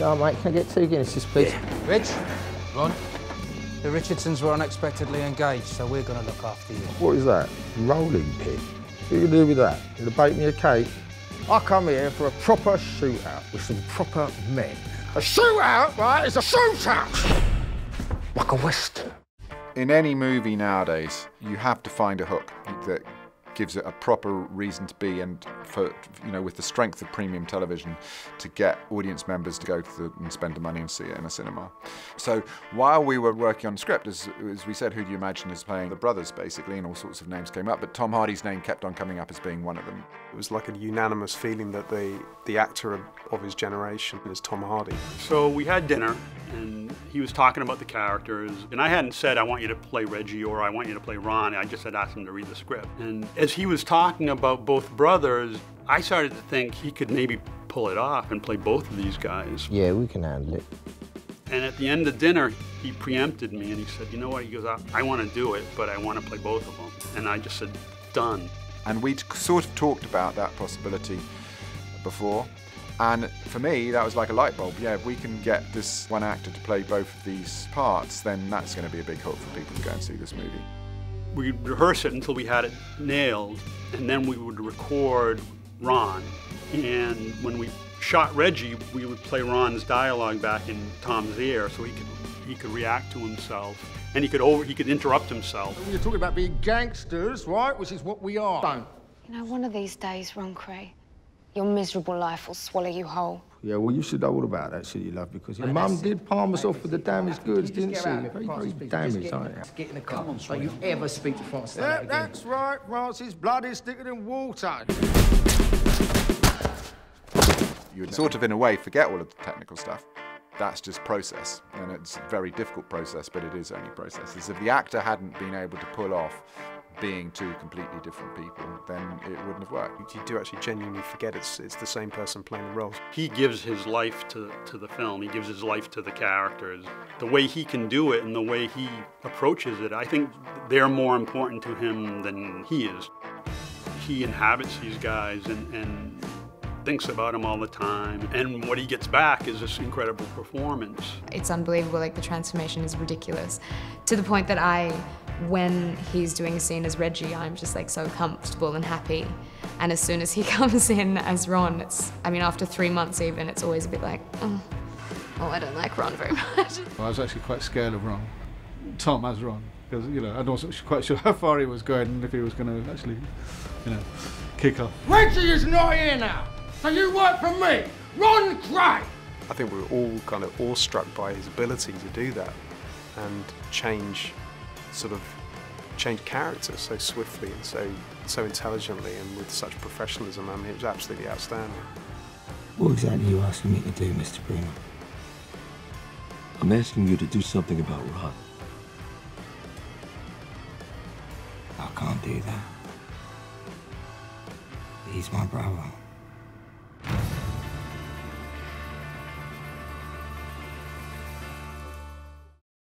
Oh, mate, can I get 2 Guinnesses, please? Yeah. Rich, Ron, the Richardsons were unexpectedly engaged, so we're going to look after you. What is that? Rolling pin? What are you going to do with that? You going to bake me a cake? I come here for a proper shootout with some proper men. A shootout, right, is a shootout! Like a Western. In any movie nowadays, you have to find a hook that gives it a proper reason to be, and for, you know, with the strength of premium television, to get audience members to go to and spend the money and see it in a cinema. So while we were working on the script, as we said, who do you imagine is playing the brothers, basically, and all sorts of names came up, but Tom Hardy's name kept on coming up as being one of them. It was like a unanimous feeling that the actor of his generation is Tom Hardy. So we had dinner, and he was talking about the characters, and I hadn't said I want you to play Reggie or I want you to play Ron. I just had asked him to read the script. And as he was talking about both brothers, I started to think he could maybe pull it off and play both of these guys. Yeah, we can handle it. And at the end of dinner, he preempted me and he said, you know what, he goes, I want to do it, but I want to play both of them. And I just said, done. And we'd sort of talked about that possibility before. And for me, that was like a light bulb. Yeah, if we can get this one actor to play both of these parts, then that's going to be a big hook for people to go and see this movie. We'd rehearse it until we had it nailed, and then we would record Ron. And when we shot Reggie, we would play Ron's dialogue back in Tom's ear so he could react to himself, and he could interrupt himself. You're talking about being gangsters, right? Which is what we are. Don't. You know, one of these days, Ron Kray, your miserable life will swallow you whole. Yeah, well, you should know all about that, should you, love? Because your mum did palm us off with the damaged goods, didn't she? Very damaged, aren't you? Get in the car. Don't you ever speak to Francis like that again. That's right. Francis' blood is thicker than water. You would sort of, in a way, forget all of the technical stuff. That's just process, and it's a very difficult process, but it is only process. As if the actor hadn't been able to pull off being 2 completely different people, then it wouldn't have worked. You do actually genuinely forget it's the same person playing the roles. He gives his life to the film. He gives his life to the characters. The way he can do it and the way he approaches it, I think they're more important to him than he is. He inhabits these guys and thinks about him all the time, and what he gets back is this incredible performance. It's unbelievable, like the transformation is ridiculous, to the point that when he's doing a scene as Reggie, I'm just like so comfortable and happy, and as soon as he comes in as Ron, I mean after 3 months even, it's always a bit like, oh I don't like Ron very much. I was actually quite scared of Ron, Tom as Ron, because, you know, I wasn't quite sure how far he was going and if he was going to actually, you know, kick off. Reggie is not here now! So you work for me, Ron Kray! I think we were all kind of awestruck by his ability to do that and change characters so swiftly and so intelligently and with such professionalism. I mean, it was absolutely outstanding. What exactly are you asking me to do, Mr. Primo? I'm asking you to do something about Ron. I can't do that. He's my brother.